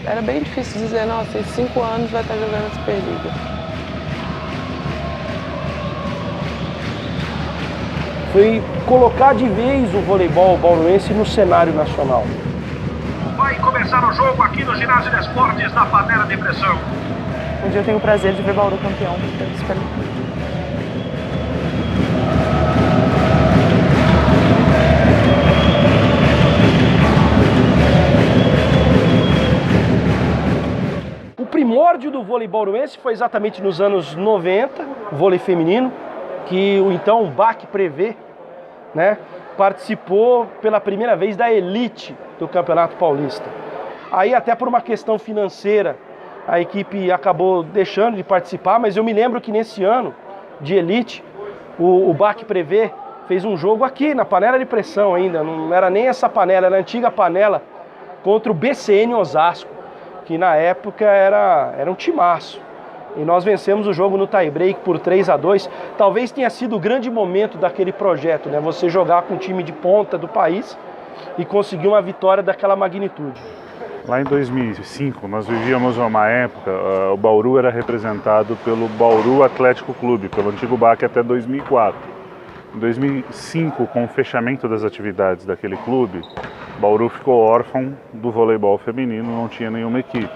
era bem difícil dizer, nossa, em 5 anos vai estar jogando a Superliga. Foi colocar de vez o voleibol bauruense no cenário nacional. Vai começar o jogo aqui no Ginásio de Esportes, na panela de pressão. Um dia eu tenho o prazer de ver Bauru campeão da Superliga. O primórdio do vôlei bauruense foi exatamente nos anos 90, o vôlei feminino, que o então BAC Prevê, né, participou pela primeira vez da elite do Campeonato Paulista. Aí até por uma questão financeira, a equipe acabou deixando de participar, mas eu me lembro que nesse ano de elite, o BAC Prevê fez um jogo aqui na panela de pressão ainda, não era nem essa panela, era a antiga panela, contra o BCN Osasco, que na época era um timaço. E nós vencemos o jogo no tie-break por 3-2. Talvez tenha sido o grande momento daquele projeto, né? Você jogar com um time de ponta do país e conseguir uma vitória daquela magnitude. Lá em 2005, nós vivíamos uma época, o Bauru era representado pelo Bauru Atlético Clube, pelo antigo BAC até 2004. Em 2005, com o fechamento das atividades daquele clube, Bauru ficou órfão do voleibol feminino, não tinha nenhuma equipe.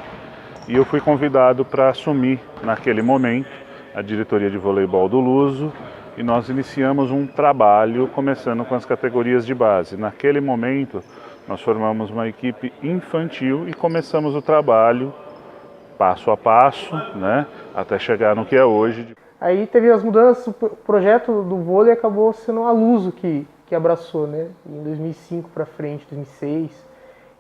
E eu fui convidado para assumir, naquele momento, a diretoria de voleibol do Luso, e nós iniciamos um trabalho começando com as categorias de base. Naquele momento, nós formamos uma equipe infantil e começamos o trabalho passo a passo, né, até chegar no que é hoje. Aí teve as mudanças, o projeto do vôlei acabou sendo a Luso que abraçou, né, em 2005 para frente, 2006.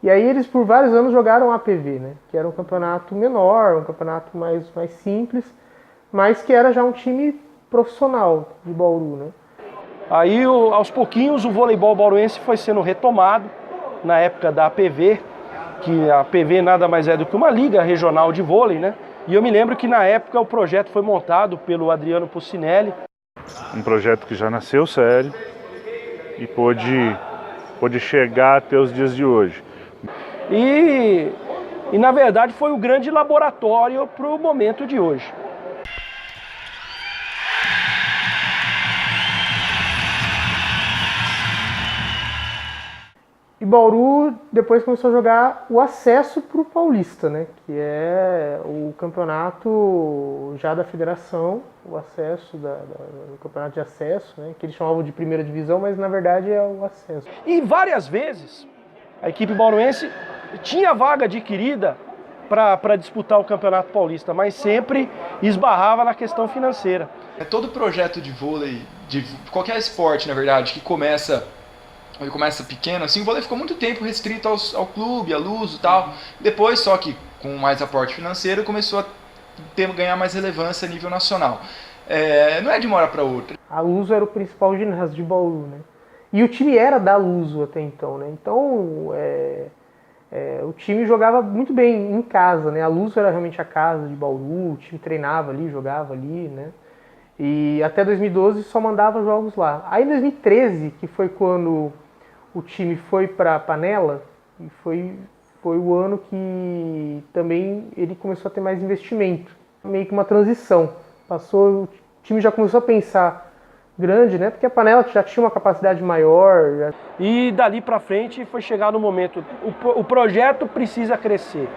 E aí eles por vários anos jogaram APV, né, que era um campeonato menor, um campeonato mais simples, mas que era já um time profissional de Bauru, né. Aí aos pouquinhos o voleibol bauruense foi sendo retomado na época da APV, que a APV nada mais é do que uma liga regional de vôlei, né. E eu me lembro que na época o projeto foi montado pelo Adriano Pucinelli. Um projeto que já nasceu sério e pôde chegar até os dias de hoje. E na verdade foi o grande laboratório para o momento de hoje. E Bauru depois começou a jogar o acesso para o Paulista, né? Que é o campeonato já da federação, o acesso, o campeonato de acesso, né? Que eles chamavam de primeira divisão, mas na verdade é o acesso. E várias vezes a equipe bauruense tinha vaga adquirida para disputar o Campeonato Paulista, mas sempre esbarrava na questão financeira. Todo projeto de vôlei, de qualquer esporte na verdade, que começa pequeno, assim, o vôlei ficou muito tempo restrito ao clube, à Luso e tal. Depois, só que com mais aporte financeiro, começou a ganhar mais relevância a nível nacional. Não é de uma hora para outra. A Luso era o principal ginásio de Bauru, né? E o time era da Luso até então, né? Então, o time jogava muito bem em casa, né? A Luso era realmente a casa de Bauru, o time treinava ali, jogava ali, né? E até 2012 só mandava jogos lá. Aí em 2013, que foi quando o time foi para a Panela, e foi o ano que também ele começou a ter mais investimento. Meio que uma transição. O time já começou a pensar grande, né? Porque a Panela já tinha uma capacidade maior. E dali para frente foi chegar no momento, o projeto precisa crescer.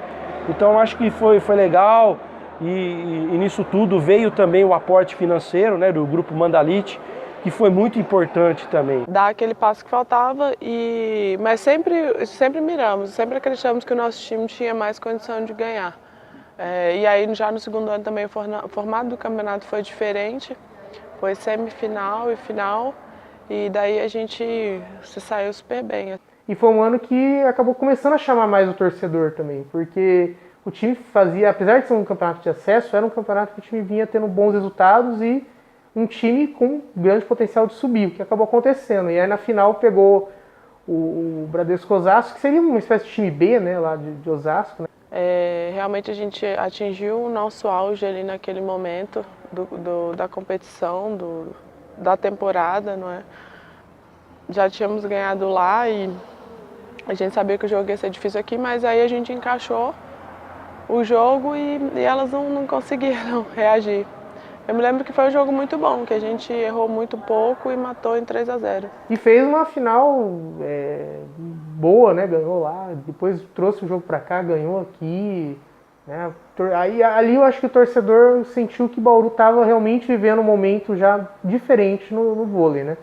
Então acho que foi legal e nisso tudo veio também o aporte financeiro, né, do Grupo Mandalite, que foi muito importante também. Dar aquele passo que faltava, mas sempre miramos, sempre acreditamos que o nosso time tinha mais condição de ganhar. E aí já no segundo ano também o formato do campeonato foi diferente, foi semifinal e final, e daí a gente se saiu super bem. E foi um ano que acabou começando a chamar mais o torcedor também, porque o time fazia, apesar de ser um campeonato de acesso, era um campeonato que o time vinha tendo bons resultados e um time com grande potencial de subir, o que acabou acontecendo. E aí na final pegou o Bradesco Osasco, que seria uma espécie de time B, né, lá de Osasco, né? Realmente a gente atingiu o nosso auge ali naquele momento da competição, da temporada, não é? Já tínhamos ganhado lá e a gente sabia que o jogo ia ser difícil aqui, mas aí a gente encaixou o jogo e elas não conseguiram reagir. Eu me lembro que foi um jogo muito bom, que a gente errou muito pouco e matou em 3-0. E fez uma final boa, né? Ganhou lá, depois trouxe o jogo pra cá, ganhou aqui, né? Aí ali eu acho que o torcedor sentiu que Bauru estava realmente vivendo um momento já diferente no vôlei, né?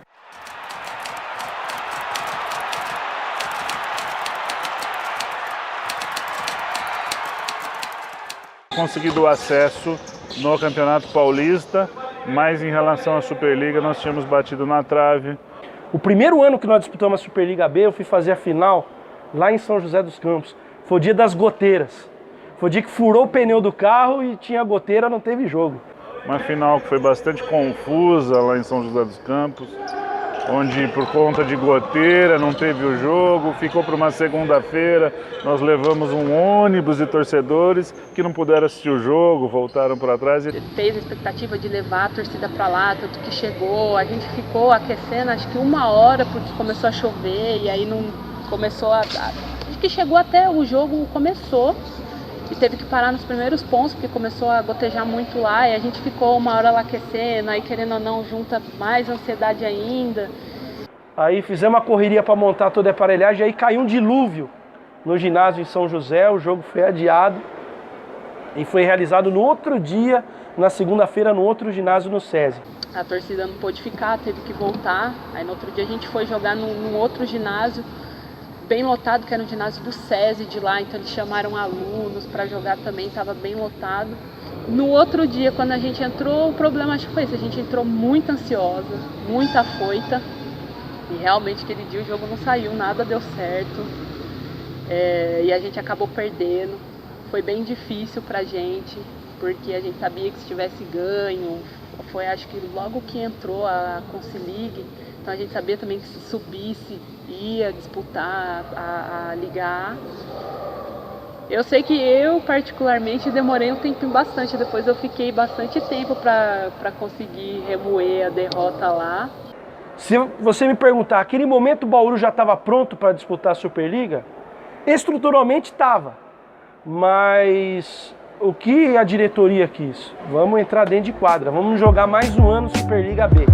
Conseguido o acesso no Campeonato Paulista, mas em relação à Superliga nós tínhamos batido na trave. O primeiro ano que nós disputamos a Superliga B, eu fui fazer a final lá em São José dos Campos. Foi o dia das goteiras. Foi o dia que furou o pneu do carro e tinha goteira, não teve jogo. Uma final que foi bastante confusa lá em São José dos Campos, onde por conta de goteira não teve o jogo, ficou para uma segunda-feira, nós levamos um ônibus de torcedores que não puderam assistir o jogo, voltaram para trás. Fez a expectativa de levar a torcida para lá, tanto que chegou, a gente ficou aquecendo acho que 1 hora porque começou a chover e aí não começou acho que chegou até o jogo começou e teve que parar nos primeiros pontos porque começou a gotejar muito lá e a gente ficou 1 hora lá aquecendo, aí querendo ou não junta mais ansiedade ainda. Aí fizemos uma correria para montar toda a aparelhagem, aí caiu um dilúvio no ginásio em São José, o jogo foi adiado e foi realizado no outro dia, na segunda-feira, no outro ginásio no SESI. A torcida não pôde ficar, teve que voltar, aí no outro dia a gente foi jogar num outro ginásio, bem lotado, que era um ginásio do SESI de lá, então eles chamaram alunos para jogar também, estava bem lotado. No outro dia, quando a gente entrou, o problema acho que foi esse, a gente entrou muito ansiosa, muito afoita, e realmente aquele dia o jogo não saiu, nada deu certo, e a gente acabou perdendo. Foi bem difícil pra gente, porque a gente sabia que se tivesse ganho, foi acho que logo que entrou a Consilig, então a gente sabia também que se subisse, ia disputar a Liga A. Eu sei que eu, particularmente, demorei um tempinho bastante, depois eu fiquei bastante tempo para conseguir remoer a derrota lá. Se você me perguntar, aquele momento o Bauru já estava pronto para disputar a Superliga? Estruturalmente estava, mas o que a diretoria quis? Vamos entrar dentro de quadra, vamos jogar mais um ano Superliga B.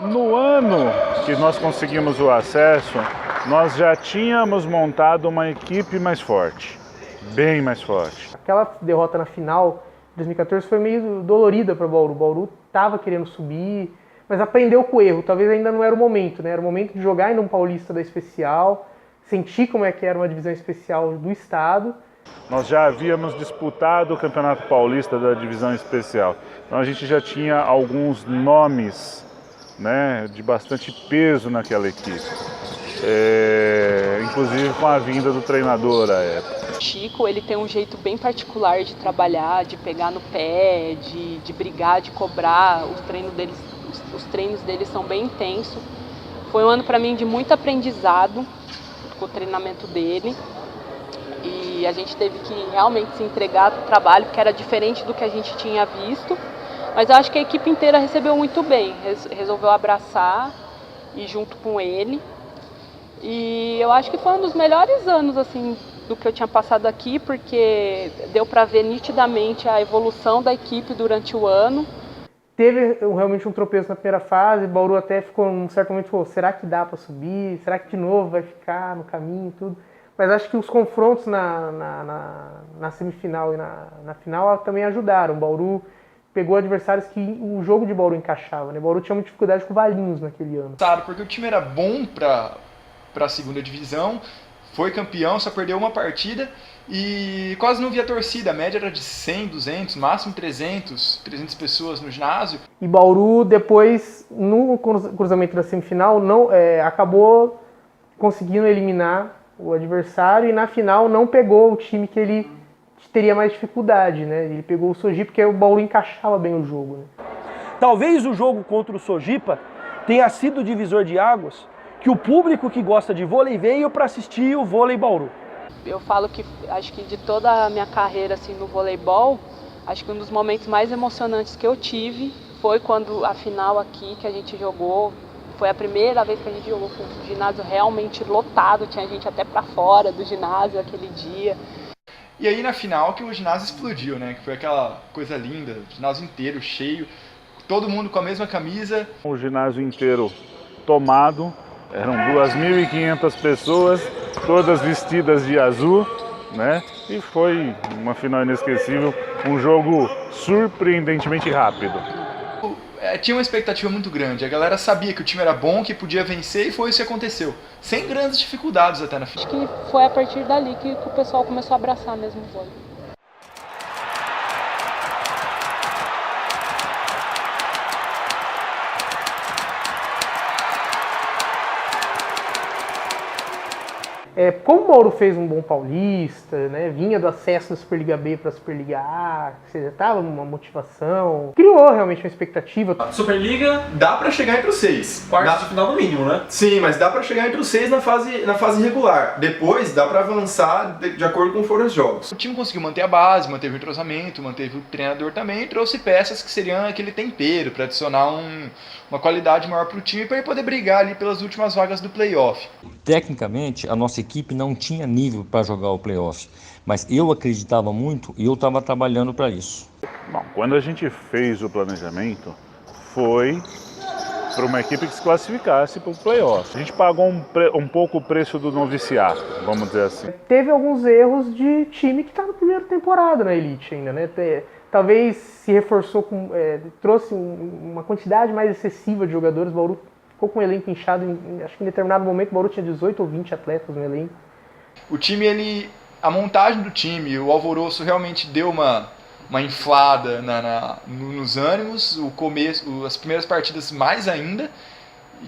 No ano que nós conseguimos o acesso, nós já tínhamos montado uma equipe mais forte, bem mais forte. Aquela derrota na final de 2014 foi meio dolorida para o Bauru. O Bauru estava querendo subir, mas aprendeu com o erro. Talvez ainda não era o momento, né? Era o momento de jogar ainda um paulista da especial, sentir como é que era uma divisão especial do estado. Nós já havíamos disputado o Campeonato Paulista da divisão especial. Então a gente já tinha alguns nomes, né, de bastante peso naquela equipe. Inclusive com a vinda do treinador à época. Chico, ele tem um jeito bem particular de trabalhar, de pegar no pé, de brigar, de cobrar. Os treinos dele são bem intensos. Foi um ano para mim de muito aprendizado com o treinamento dele. E a gente teve que realmente se entregar para o trabalho, porque era diferente do que a gente tinha visto. Mas eu acho que a equipe inteira recebeu muito bem, resolveu abraçar e junto com ele. E eu acho que foi um dos melhores anos assim, do que eu tinha passado aqui, porque deu para ver nitidamente a evolução da equipe durante o ano. Teve realmente um tropeço na primeira fase, Bauru até ficou um certo momento, falou, será que dá para subir? Será que de novo vai ficar no caminho e tudo? Mas acho que os confrontos na semifinal e na final também ajudaram. O Bauru pegou adversários que o jogo de Bauru encaixava, né? O Bauru tinha muita dificuldade com o Valinhos naquele ano. Porque o time era bom para a segunda divisão, foi campeão, só perdeu uma partida e quase não via torcida. A média era de 100, 200, máximo 300 pessoas no ginásio. E Bauru depois, no cruzamento da semifinal, acabou conseguindo eliminar o adversário e na final não pegou o time que ele teria mais dificuldade, né? Ele pegou o Sojipa porque o Bauru encaixava bem o jogo, né? Talvez o jogo contra o Sojipa tenha sido o divisor de águas que o público que gosta de vôlei veio para assistir o vôlei Bauru. Eu falo que acho que de toda a minha carreira assim, no voleibol, acho que um dos momentos mais emocionantes que eu tive foi quando a final aqui que a gente jogou, foi a primeira vez que a gente jogou com o ginásio realmente lotado, tinha gente até pra fora do ginásio aquele dia. E aí na final que o ginásio explodiu, né? Que foi aquela coisa linda, o ginásio inteiro cheio, todo mundo com a mesma camisa. O ginásio inteiro tomado, eram 2.500 pessoas, todas vestidas de azul, né? E foi uma final inesquecível, um jogo surpreendentemente rápido. Tinha uma expectativa muito grande, a galera sabia que o time era bom, que podia vencer e foi isso que aconteceu. Sem grandes dificuldades até na final. Acho que foi a partir dali que o pessoal começou a abraçar mesmo o vôlei. Como o Bauru fez um bom paulista, né, vinha do acesso da Superliga B para a Superliga A, ou seja, estava uma motivação, criou realmente uma expectativa. Superliga Dá pra chegar entre os 6. quartos de final no mínimo, né? Sim, mas dá pra chegar entre os 6 na fase regular. Depois dá pra avançar de acordo com foram os jogos. O time conseguiu manter a base, manteve o entrosamento, manteve o treinador também e trouxe peças que seriam aquele tempero para adicionar uma qualidade maior pro time para ele poder brigar ali pelas últimas vagas do playoff. Tecnicamente, a nossa equipe não tinha nível para jogar o playoff, mas eu acreditava muito e eu estava trabalhando para isso. Bom, quando a gente fez o planejamento, foi para uma equipe que se classificasse para o playoff. A gente pagou um pouco o preço do noviciato, vamos dizer assim. Teve alguns erros de time que está na primeira temporada na Elite ainda, né? Talvez se reforçou, trouxe uma quantidade mais excessiva de jogadores. O Bauru ficou com o elenco inchado, acho que em determinado momento o Bauru tinha 18 ou 20 atletas no elenco. O time, a montagem do time, o alvoroço realmente deu uma inflada nos ânimos, as primeiras partidas mais ainda,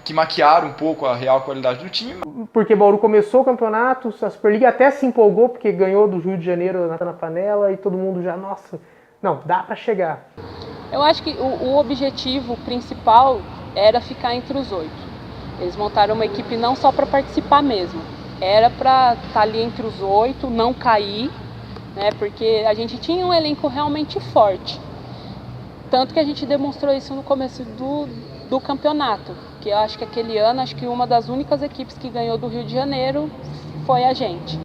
que maquiaram um pouco a real qualidade do time. Porque Bauru começou o campeonato, a Superliga até se empolgou, porque ganhou do Rio de Janeiro na panela, e todo mundo já, nossa, não, dá para chegar. Eu acho que o objetivo principal era ficar entre os 8. Eles montaram uma equipe não só para participar mesmo, era para estar ali entre os 8, não cair, né, porque a gente tinha um elenco realmente forte. Tanto que a gente demonstrou isso no começo do campeonato, que eu acho que aquele ano, acho que uma das únicas equipes que ganhou do Rio de Janeiro foi a gente.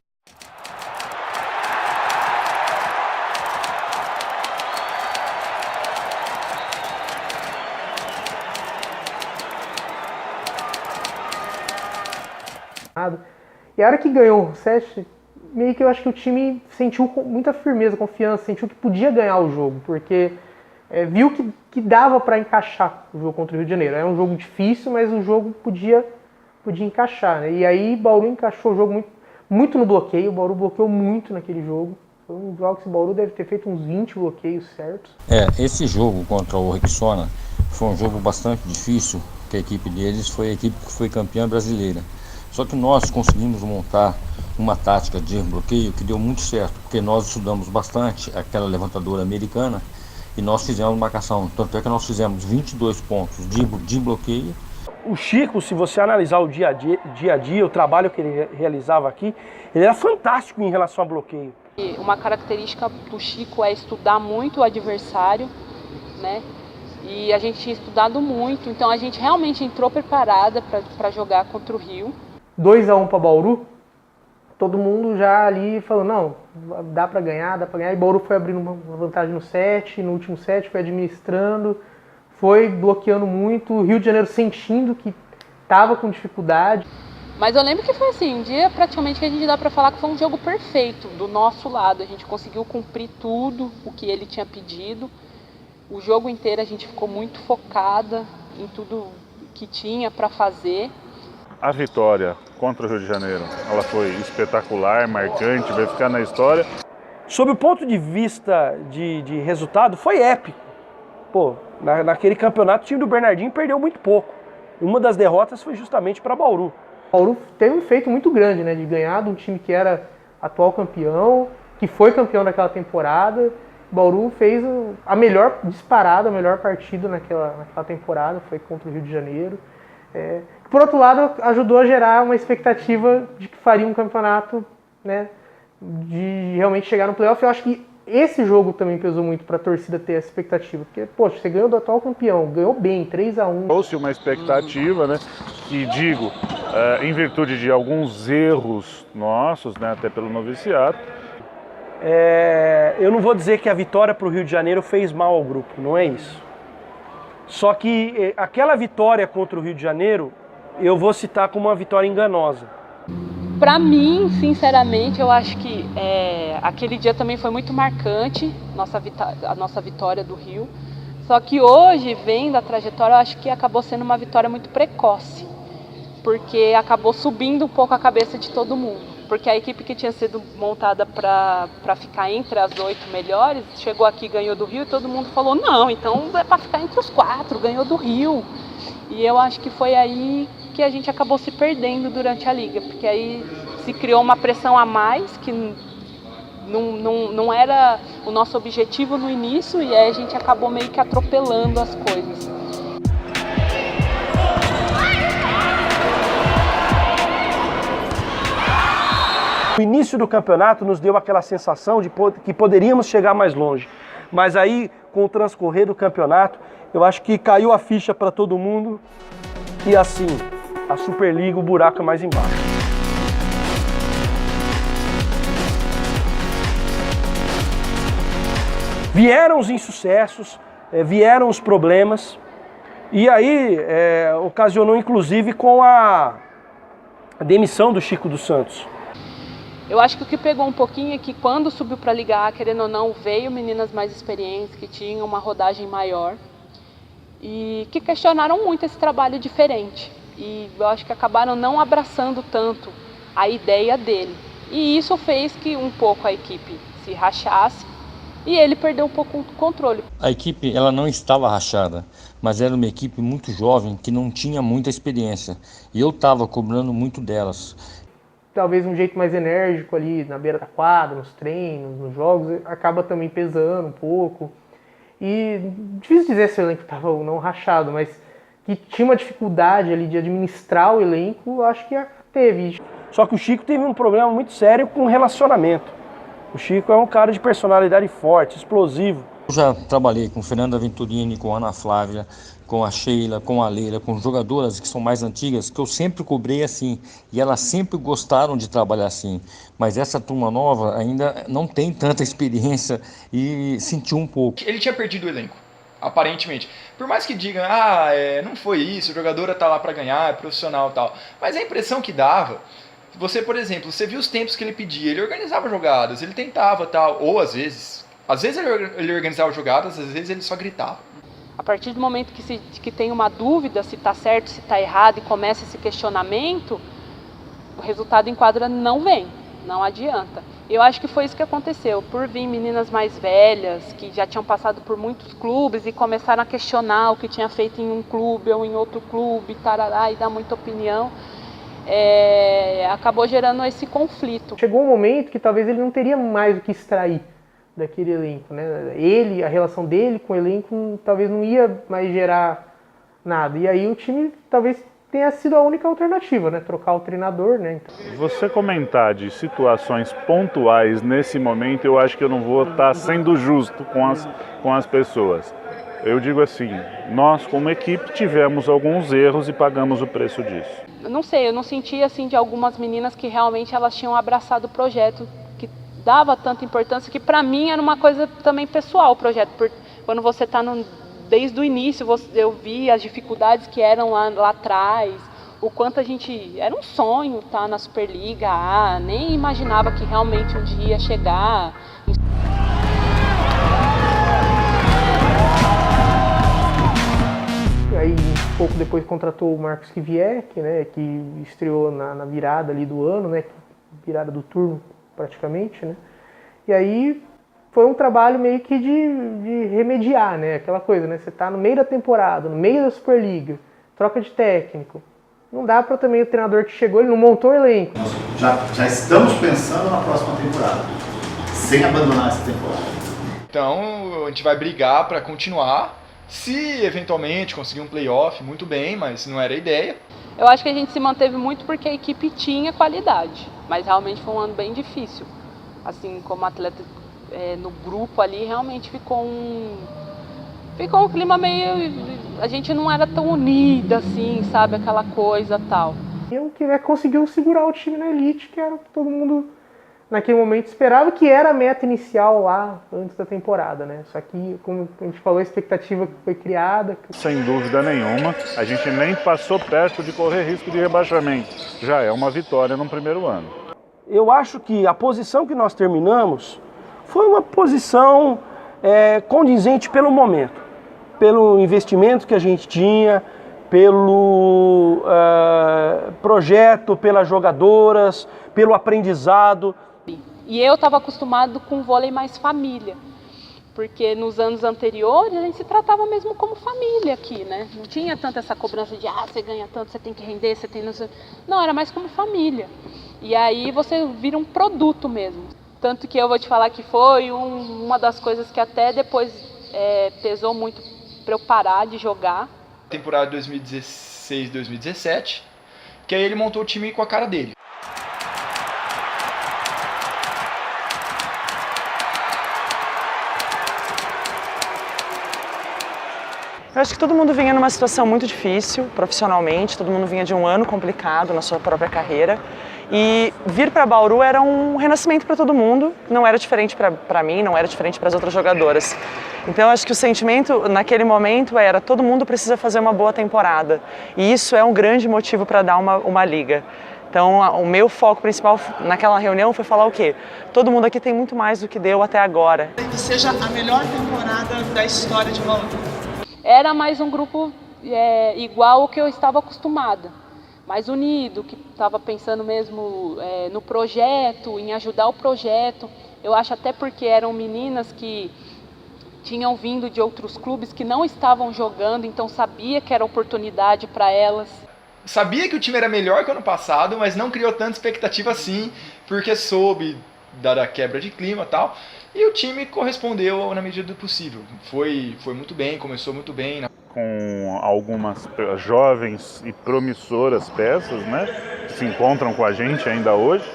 E a hora que ganhou o set, meio que eu acho que o time sentiu com muita firmeza, confiança, sentiu que podia ganhar o jogo, porque viu que dava para encaixar o jogo contra o Rio de Janeiro. É um jogo difícil, mas o jogo podia encaixar, né? E aí Bauru encaixou o jogo muito no bloqueio, o Bauru bloqueou muito naquele jogo. Foi um jogo que o Bauru deve ter feito uns 20 bloqueios certos. Esse jogo contra o Rexona foi um jogo bastante difícil, porque a equipe deles foi a equipe que foi campeã brasileira. Só que nós conseguimos montar uma tática de bloqueio que deu muito certo, porque nós estudamos bastante aquela levantadora americana e nós fizemos marcação. Tanto é que nós fizemos 22 pontos de bloqueio. O Chico, se você analisar o dia a dia, o trabalho que ele realizava aqui, ele era fantástico em relação a bloqueio. Uma característica do Chico é estudar muito o adversário, né? E a gente tinha estudado muito, então a gente realmente entrou preparada para jogar contra o Rio. 2-1 para Bauru, todo mundo já ali falou, não, dá para ganhar, e Bauru foi abrindo uma vantagem no set, no último set foi administrando, foi bloqueando muito, o Rio de Janeiro sentindo que estava com dificuldade. Mas eu lembro que foi assim, um dia praticamente que a gente dá para falar que foi um jogo perfeito do nosso lado, a gente conseguiu cumprir tudo o que ele tinha pedido, o jogo inteiro a gente ficou muito focada em tudo que tinha para fazer. A vitória contra o Rio de Janeiro, ela foi espetacular, marcante, vai ficar na história. Sob o ponto de vista de resultado, foi épico. Pô, naquele campeonato o time do Bernardinho perdeu muito pouco. Uma das derrotas foi justamente para Bauru. Bauru teve um feito muito grande, né, de ganhar de um time que era atual campeão, que foi campeão daquela temporada. Bauru fez a melhor disparada, a melhor partida naquela temporada, foi contra o Rio de Janeiro. Por outro lado, ajudou a gerar uma expectativa de que faria um campeonato, né, de realmente chegar no playoff. Eu acho que esse jogo também pesou muito para a torcida ter essa expectativa, porque, poxa, você ganhou do atual campeão, ganhou bem, 3-1. Trouxe uma expectativa, né, que digo, em virtude de alguns erros nossos, né, até pelo noviciato. Eu não vou dizer que a vitória para o Rio de Janeiro fez mal ao grupo, não é isso. Só que aquela vitória contra o Rio de Janeiro, eu vou citar como uma vitória enganosa. Para mim, sinceramente, eu acho que aquele dia também foi muito marcante, a nossa vitória do Rio. Só que hoje, vendo a trajetória, eu acho que acabou sendo uma vitória muito precoce, porque acabou subindo um pouco a cabeça de todo mundo. Porque a equipe que tinha sido montada para ficar entre as 8 melhores, chegou aqui, ganhou do Rio, e todo mundo falou, não, então é para ficar entre os 4, ganhou do Rio. E eu acho que foi aí que a gente acabou se perdendo durante a liga, porque aí se criou uma pressão a mais, que não era o nosso objetivo no início, e aí a gente acabou meio que atropelando as coisas. O início do campeonato nos deu aquela sensação de que poderíamos chegar mais longe. Mas aí, com o transcorrer do campeonato, eu acho que caiu a ficha para todo mundo. E assim, a Superliga, o buraco é mais embaixo. Vieram os insucessos, vieram os problemas. E aí, ocasionou inclusive com a demissão do Chico dos Santos. Eu acho que o que pegou um pouquinho é que quando subiu para a Liga A, querendo ou não, veio meninas mais experientes, que tinham uma rodagem maior e que questionaram muito esse trabalho diferente. E eu acho que acabaram não abraçando tanto a ideia dele. E isso fez que um pouco a equipe se rachasse e ele perdeu um pouco o controle. A equipe ela não estava rachada, mas era uma equipe muito jovem que não tinha muita experiência. E eu estava cobrando muito delas. Talvez um jeito mais enérgico ali na beira da quadra, nos treinos, nos jogos, acaba também pesando um pouco. E difícil dizer se o elenco estava ou não rachado, mas que tinha uma dificuldade ali de administrar o elenco, eu acho que teve. Só que o Chico teve um problema muito sério com o relacionamento. O Chico é um cara de personalidade forte, explosivo. Eu já trabalhei com Fernanda Venturini, com Ana Flávia, com a Sheila, com a Leila, com jogadoras que são mais antigas, que eu sempre cobrei assim. E elas sempre gostaram de trabalhar assim. Mas essa turma nova ainda não tem tanta experiência e sentiu um pouco. Ele tinha perdido o elenco, aparentemente. Por mais que digam, não foi isso, a jogadora tá lá para ganhar, é profissional e tal. Mas a impressão que dava, você, por exemplo, você viu os tempos que ele pedia, ele organizava jogadas, ele tentava tal, ou às vezes ele organizava jogadas, às vezes ele só gritava. A partir do momento que tem uma dúvida se está certo, se está errado e começa esse questionamento, o resultado em quadra não vem, não adianta. Eu acho que foi isso que aconteceu, por vir meninas mais velhas, que já tinham passado por muitos clubes e começaram a questionar o que tinha feito em um clube ou em outro clube, tarará, e dar muita opinião, acabou gerando esse conflito. Chegou um momento que talvez ele não teria mais o que extrair daquele elenco, né? A relação dele com o elenco talvez não ia mais gerar nada. E aí o time talvez tenha sido a única alternativa, né? Trocar o treinador, né? Então... Você comentar de situações pontuais nesse momento, eu acho que eu não vou estar sendo justo com as pessoas. Eu digo assim, nós como equipe tivemos alguns erros e pagamos o preço disso. Não sei, eu não senti assim de algumas meninas que realmente elas tinham abraçado o projeto, dava tanta importância, que para mim era uma coisa também pessoal o projeto, porque quando você está desde o início, eu vi as dificuldades que eram lá atrás, o quanto a gente, era um sonho estar na Superliga A, nem imaginava que realmente um dia ia chegar. Aí um pouco depois contratou o Marcos Kivieck, né, que estreou na virada ali do ano, né, virada do turno praticamente, né? E aí foi um trabalho meio que de remediar, né? Aquela coisa, né? Você tá no meio da temporada, no meio da Superliga, troca de técnico. Não dá para também o treinador que chegou, ele não montou o elenco. Nós já estamos pensando na próxima temporada, sem abandonar essa temporada. Então a gente vai brigar para continuar. Se eventualmente conseguir um playoff, muito bem, mas não era a ideia. Eu acho que a gente se manteve muito porque a equipe tinha qualidade, mas realmente foi um ano bem difícil. Assim, como atleta, no grupo ali, realmente ficou um clima meio... A gente não era tão unida assim, sabe? Aquela coisa tal. E o que conseguiu segurar o time na elite, que era o que todo mundo naquele momento esperava, que era a meta inicial lá antes da temporada, né? Só que, como a gente falou, a expectativa que foi criada... Sem dúvida nenhuma, a gente nem passou perto de correr risco de rebaixamento. Já é uma vitória no primeiro ano. Eu acho que a posição que nós terminamos foi uma posição condizente pelo momento, pelo investimento que a gente tinha, pelo projeto, pelas jogadoras, pelo aprendizado. E eu estava acostumado com vôlei mais família, porque nos anos anteriores a gente se tratava mesmo como família aqui, né? Não tinha tanto essa cobrança de você ganha tanto, você tem que render, você tem... Não, era mais como família. E aí você vira um produto mesmo. Tanto que eu vou te falar que foi uma das coisas que até depois pesou muito para eu parar de jogar. Temporada 2016, 2017, que aí ele montou o time com a cara dele. Eu acho que todo mundo vinha numa situação muito difícil, profissionalmente, todo mundo vinha de um ano complicado na sua própria carreira. E vir para Bauru era um renascimento para todo mundo, não era diferente para mim, não era diferente para as outras jogadoras. Então eu acho que o sentimento naquele momento era todo mundo precisa fazer uma boa temporada. E isso é um grande motivo para dar uma liga. Então o meu foco principal naquela reunião foi falar o quê? Todo mundo aqui tem muito mais do que deu até agora. Que seja a melhor temporada da história de Bauru. Era mais um grupo igual ao que eu estava acostumada, mais unido, que estava pensando mesmo no projeto, em ajudar o projeto. Eu acho até porque eram meninas que tinham vindo de outros clubes que não estavam jogando, então sabia que era oportunidade para elas. Sabia que o time era melhor que o ano passado, mas não criou tanta expectativa assim, porque soube da quebra de clima e tal. E o time correspondeu na medida do possível. Foi muito bem, começou muito bem. Com algumas jovens e promissoras peças, né, que se encontram com a gente ainda hoje,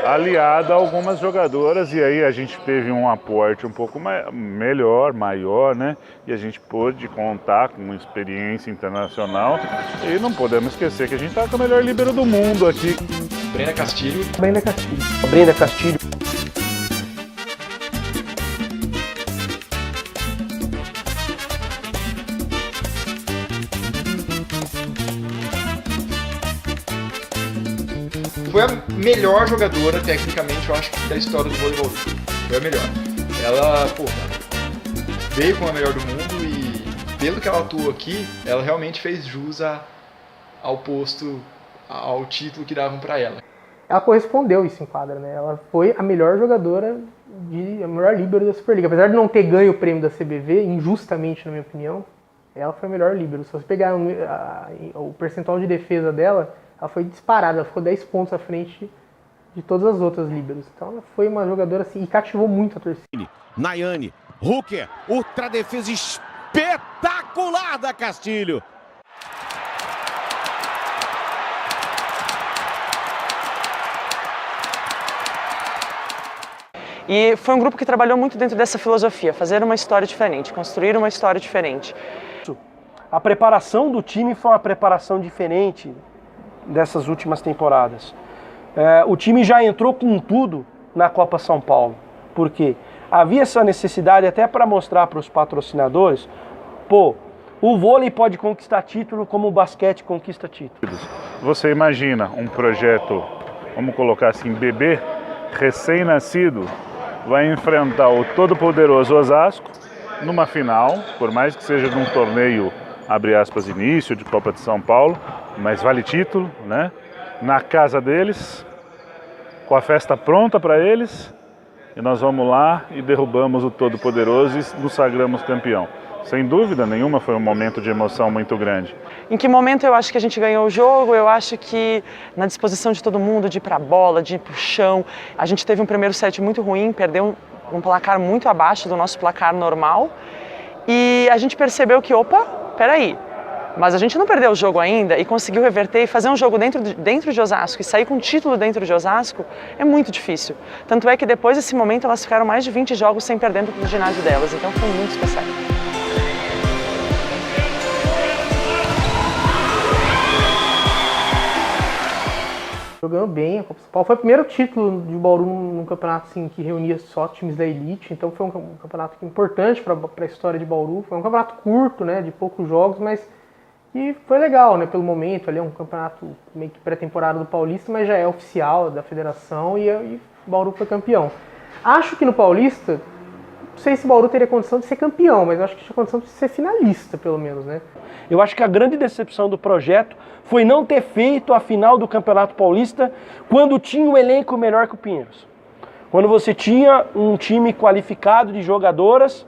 aliada a algumas jogadoras, e aí a gente teve um aporte um pouco melhor, maior, né, e a gente pôde contar com experiência internacional, e não podemos esquecer que a gente está com a melhor líbero do mundo aqui. Brenda Castilho. Brenda Castilho. Brenda Castilho. Foi a melhor jogadora, tecnicamente, eu acho, da história do vôlei Bauru. Foi a melhor. Ela, veio com a melhor do mundo e, pelo que ela atuou aqui, ela realmente fez jus ao posto, ao título que davam para ela. Ela correspondeu isso em quadra, né? Ela foi a melhor jogadora, a melhor líbero da Superliga. Apesar de não ter ganho o prêmio da CBV, injustamente, na minha opinião, ela foi a melhor líbero. Se você pegar o percentual de defesa dela, ela foi disparada, ela ficou 10 pontos à frente de todas as outras líberos. Então ela foi uma jogadora assim, e cativou muito a torcida. Nayane, Hooker, outra defesa espetacular da Castilho. E foi um grupo que trabalhou muito dentro dessa filosofia, fazer uma história diferente, construir uma história diferente. A preparação do time foi uma preparação diferente dessas últimas temporadas. O time já entrou com tudo na Copa São Paulo, porque havia essa necessidade até para mostrar para os patrocinadores, o vôlei pode conquistar título como o basquete conquista títulos. Você imagina um projeto, vamos colocar assim, bebê, recém-nascido, vai enfrentar o todo-poderoso Osasco numa final, por mais que seja num torneio, abre aspas, início de Copa de São Paulo, mas vale título, né? Na casa deles, com a festa pronta para eles, e nós vamos lá e derrubamos o Todo-Poderoso e nos sagramos campeão. Sem dúvida nenhuma foi um momento de emoção muito grande. Em que momento eu acho que a gente ganhou o jogo? Eu acho que na disposição de todo mundo, de ir para a bola, de ir para o chão. A gente teve um primeiro set muito ruim, perdeu um placar muito abaixo do nosso placar normal. E a gente percebeu que, peraí, Mas a gente não perdeu o jogo ainda e conseguiu reverter e fazer um jogo dentro de Osasco e sair com um título dentro de Osasco é muito difícil. Tanto é que depois desse momento elas ficaram mais de 20 jogos sem perder dentro do ginásio delas, então foi muito especial. Jogando bem, a Copa São Paulo foi o primeiro título de Bauru num campeonato assim, que reunia só times da elite, então foi um campeonato importante para a história de Bauru. Foi um campeonato curto, né, de poucos jogos, mas e foi legal, né, pelo momento. Ali é um campeonato meio que pré-temporada do Paulista, mas já é oficial da federação e Bauru foi campeão. Acho que no Paulista, não sei se Bauru teria condição de ser campeão, mas acho que tinha condição de ser finalista, pelo menos, né? Eu acho que a grande decepção do projeto foi não ter feito a final do Campeonato Paulista quando tinha um elenco melhor que o Pinheiros. Quando você tinha um time qualificado de jogadoras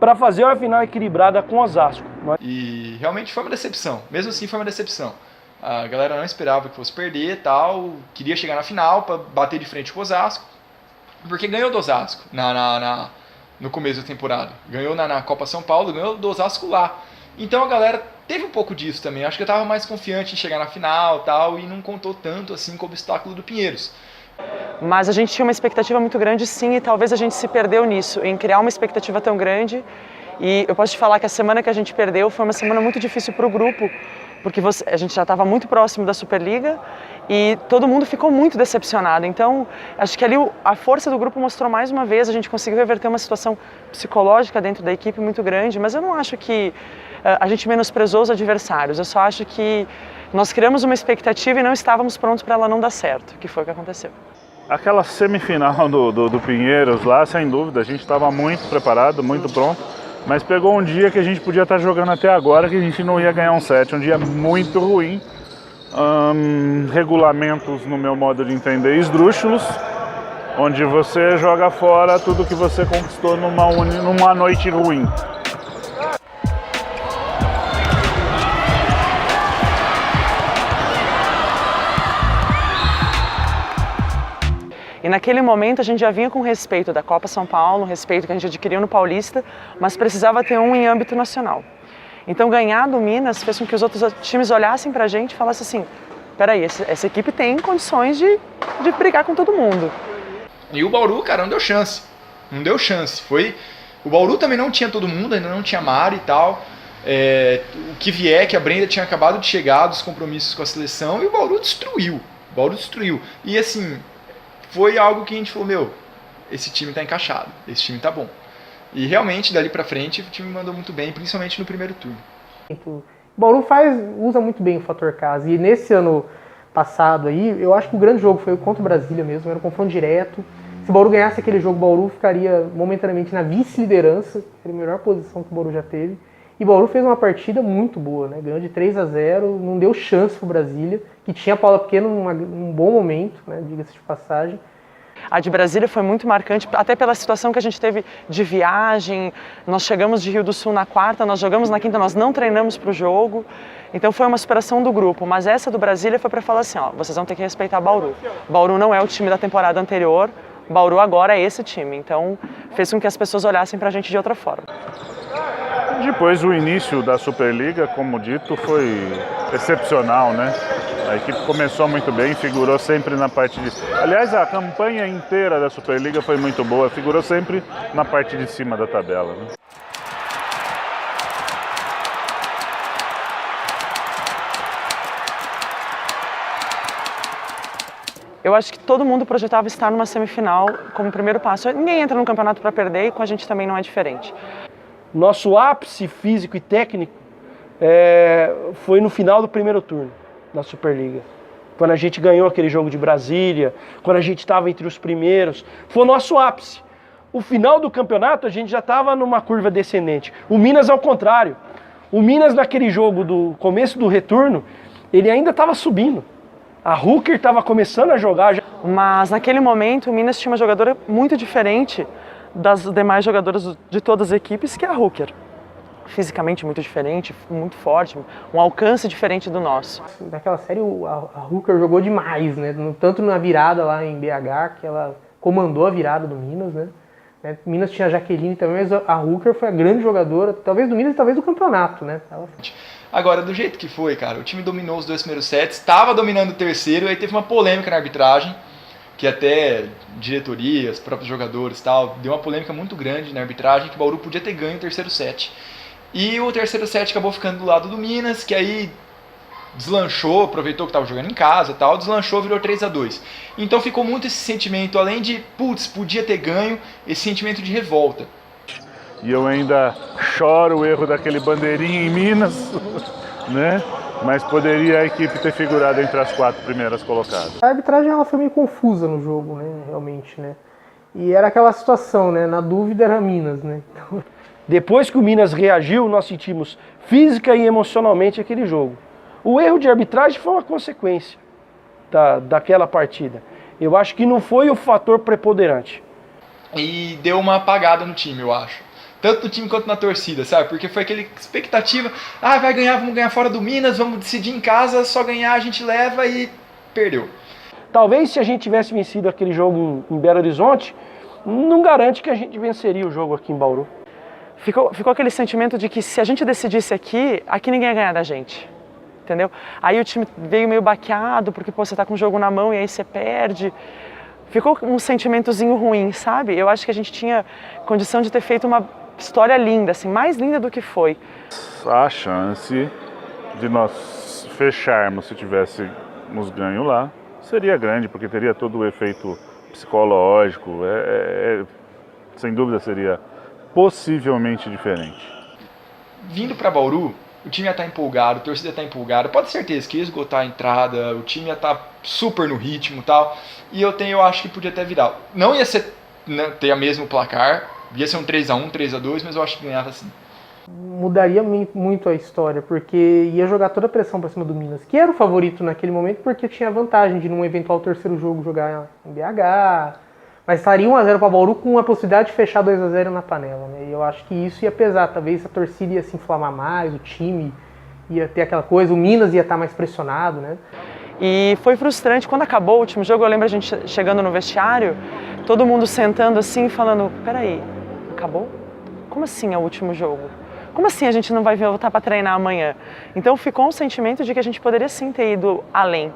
para fazer uma final equilibrada com Osasco. E realmente foi uma decepção, mesmo assim foi uma decepção. A galera não esperava que fosse perder e tal, queria chegar na final para bater de frente com o Osasco, porque ganhou do Osasco no começo da temporada. Ganhou na Copa São Paulo, ganhou do Osasco lá. Então a galera teve um pouco disso também. Acho que eu estava mais confiante em chegar na final tal, e não contou tanto assim com o obstáculo do Pinheiros. Mas a gente tinha uma expectativa muito grande, sim, e talvez a gente se perdeu nisso, em criar uma expectativa tão grande. E eu posso te falar que a semana que a gente perdeu foi uma semana muito difícil para o grupo, porque a gente já estava muito próximo da Superliga e todo mundo ficou muito decepcionado. Então, acho que ali a força do grupo mostrou mais uma vez, a gente conseguiu reverter uma situação psicológica dentro da equipe muito grande, mas eu não acho que a gente menosprezou os adversários, eu só acho que nós criamos uma expectativa e não estávamos prontos para ela não dar certo, que foi o que aconteceu. Aquela semifinal do Pinheiros lá, sem dúvida, a gente estava muito preparado, muito pronto, mas pegou um dia que a gente podia estar jogando até agora, que a gente não ia ganhar um set, um dia muito ruim, regulamentos, no meu modo de entender, esdrúxulos, onde você joga fora tudo que você conquistou numa noite ruim. E naquele momento a gente já vinha com respeito da Copa São Paulo, respeito que a gente adquiriu no Paulista, mas precisava ter um em âmbito nacional. Então ganhar do Minas fez com que os outros times olhassem pra gente e falassem assim, peraí, essa equipe tem condições de brigar com todo mundo. E o Bauru, cara, não deu chance. Não deu chance. O Bauru também não tinha todo mundo, ainda não tinha Mari e tal. O que vier, que a Brenda tinha acabado de chegar dos compromissos com a seleção, e o Bauru destruiu. O Bauru destruiu. E assim, foi algo que a gente falou, meu, esse time tá encaixado, esse time tá bom. E realmente, dali pra frente, o time mandou muito bem, principalmente no primeiro turno. O Bauru usa muito bem o fator casa. E nesse ano passado aí, eu acho que o grande jogo foi contra o Brasília mesmo, era um confronto direto. Se o Bauru ganhasse aquele jogo, o Bauru ficaria momentaneamente na vice-liderança, seria a melhor posição que o Bauru já teve. E o Bauru fez uma partida muito boa, né? Ganhou de 3-0, não deu chance pro Brasília, que tinha a Paula Pequeno num bom momento, né? Diga-se de passagem. A de Brasília foi muito marcante, até pela situação que a gente teve de viagem. Nós chegamos de Rio do Sul na quarta, nós jogamos na quinta, nós não treinamos para o jogo. Então foi uma superação do grupo, mas essa do Brasília foi para falar assim, ó, vocês vão ter que respeitar Bauru. Bauru não é o time da temporada anterior, Bauru agora é esse time. Então fez com que as pessoas olhassem para a gente de outra forma. Depois o início da Superliga, como dito, foi excepcional, né? A equipe começou muito bem, figurou sempre na parte de... Aliás, a campanha inteira da Superliga foi muito boa, figurou sempre na parte de cima da tabela, né? Eu acho que todo mundo projetava estar numa semifinal como primeiro passo. Ninguém entra no campeonato para perder e com a gente também não é diferente. Nosso ápice físico e técnico foi no final do primeiro turno da Superliga. Quando a gente ganhou aquele jogo de Brasília, quando a gente estava entre os primeiros, foi o nosso ápice. O final do campeonato a gente já estava numa curva descendente. O Minas ao contrário. O Minas naquele jogo do começo do retorno, ele ainda estava subindo. A Hooker estava começando a jogar. Mas naquele momento o Minas tinha uma jogadora muito diferente das demais jogadoras de todas as equipes, que é a Hooker. Fisicamente muito diferente, muito forte, um alcance diferente do nosso. Naquela série a Hooker jogou demais, né? Tanto na virada lá em BH, que ela comandou a virada do Minas, né? Minas tinha a Jaqueline também, mas a Hooker foi a grande jogadora, talvez do Minas e talvez do campeonato, né? Agora, do jeito que foi, cara, o time dominou os 2 primeiros sets, estava dominando o terceiro, aí teve uma polêmica na arbitragem, que até diretoria, os próprios jogadores e tal, deu uma polêmica muito grande na arbitragem, que o Bauru podia ter ganho o terceiro set. E o terceiro set acabou ficando do lado do Minas, que aí deslanchou, aproveitou que estava jogando em casa e tal, deslanchou, virou 3-2. Então ficou muito esse sentimento, além de, putz, podia ter ganho, esse sentimento de revolta. E eu ainda choro o erro daquele bandeirinha em Minas, né? Mas poderia a equipe ter figurado entre as 4 primeiras colocadas. A arbitragem ela foi meio confusa no jogo, né? Realmente, né? E era aquela situação, né? Na dúvida era Minas, né? Então... Depois que o Minas reagiu, nós sentimos física e emocionalmente aquele jogo. O erro de arbitragem foi uma consequência daquela partida. Eu acho que não foi o fator preponderante. E deu uma apagada no time, eu acho. Tanto no time quanto na torcida, sabe? Porque foi aquela expectativa, vai ganhar, vamos ganhar fora do Minas, vamos decidir em casa, só ganhar a gente leva e perdeu. Talvez se a gente tivesse vencido aquele jogo em Belo Horizonte, não garante que a gente venceria o jogo aqui em Bauru. Ficou aquele sentimento de que se a gente decidisse aqui ninguém ia ganhar da gente. Entendeu? Aí o time veio meio baqueado, porque você tá com o jogo na mão e aí você perde. Ficou um sentimentozinho ruim, sabe? Eu acho que a gente tinha condição de ter feito uma história linda, assim, mais linda do que foi. A chance de nós fecharmos, se tivéssemos ganho lá, seria grande, porque teria todo o efeito psicológico, sem dúvida seria possivelmente diferente. Vindo para Bauru, o time ia estar empolgado, a torcida ia estar empolgada, pode ter certeza que ia esgotar a entrada, o time ia estar super no ritmo e tal, e eu acho que podia até virar. Não ia ser, né, ter o mesmo placar, ia ser um 3-1, 3-2, mas eu acho que ganhava assim. Mudaria muito a história, porque ia jogar toda a pressão para cima do Minas, que era o favorito naquele momento, porque tinha a vantagem de num eventual terceiro jogo jogar em BH, mas estaria 1-0 para Bauru com a possibilidade de fechar 2-0 na panela, né? E eu acho que isso ia pesar, talvez a torcida ia se inflamar mais, o time ia ter aquela coisa, o Minas ia estar mais pressionado, né? E foi frustrante, quando acabou o último jogo, eu lembro a gente chegando no vestiário, todo mundo sentando assim, falando, peraí, acabou? Como assim é o último jogo? Como assim a gente não vai voltar para treinar amanhã? Então ficou um sentimento de que a gente poderia sim ter ido além.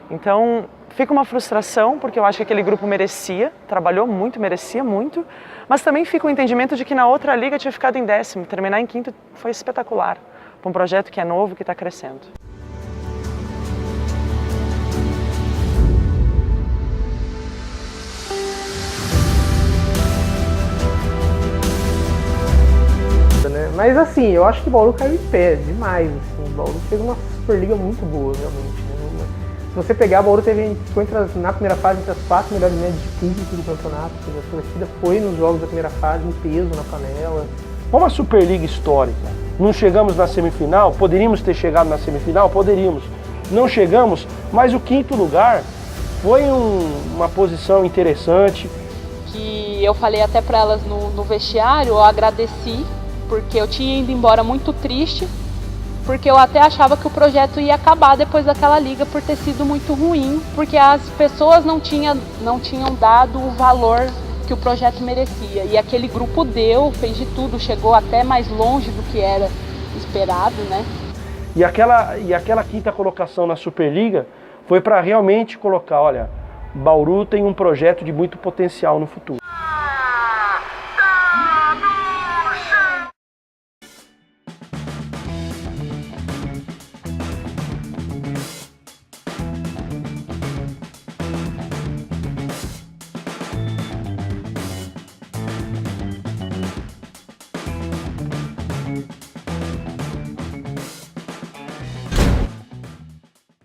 Então fica uma frustração, porque eu acho que aquele grupo merecia, trabalhou muito, merecia muito, mas também fica o entendimento de que na outra liga tinha ficado em 10º, terminar em 5º foi espetacular, para um projeto que é novo, que está crescendo. Mas assim, eu acho que o Bauru caiu em pé demais. Assim. O Bauru fez uma Superliga muito boa, realmente. Né? Se você pegar, o Bauru ficou na primeira fase entre as 4 melhores médias de público do campeonato. A torcida foi nos jogos da primeira fase, no peso, na panela. Foi uma Superliga histórica. Não chegamos na semifinal, poderíamos ter chegado na semifinal? Poderíamos. Não chegamos, mas o 5º lugar foi uma posição interessante. Que eu falei até para elas no vestiário, eu agradeci, porque eu tinha ido embora muito triste, porque eu até achava que o projeto ia acabar depois daquela liga por ter sido muito ruim, porque as pessoas não tinham dado o valor que o projeto merecia. E aquele grupo fez de tudo, chegou até mais longe do que era esperado, né? E aquela 5ª colocação na Superliga foi para realmente colocar, olha, Bauru tem um projeto de muito potencial no futuro.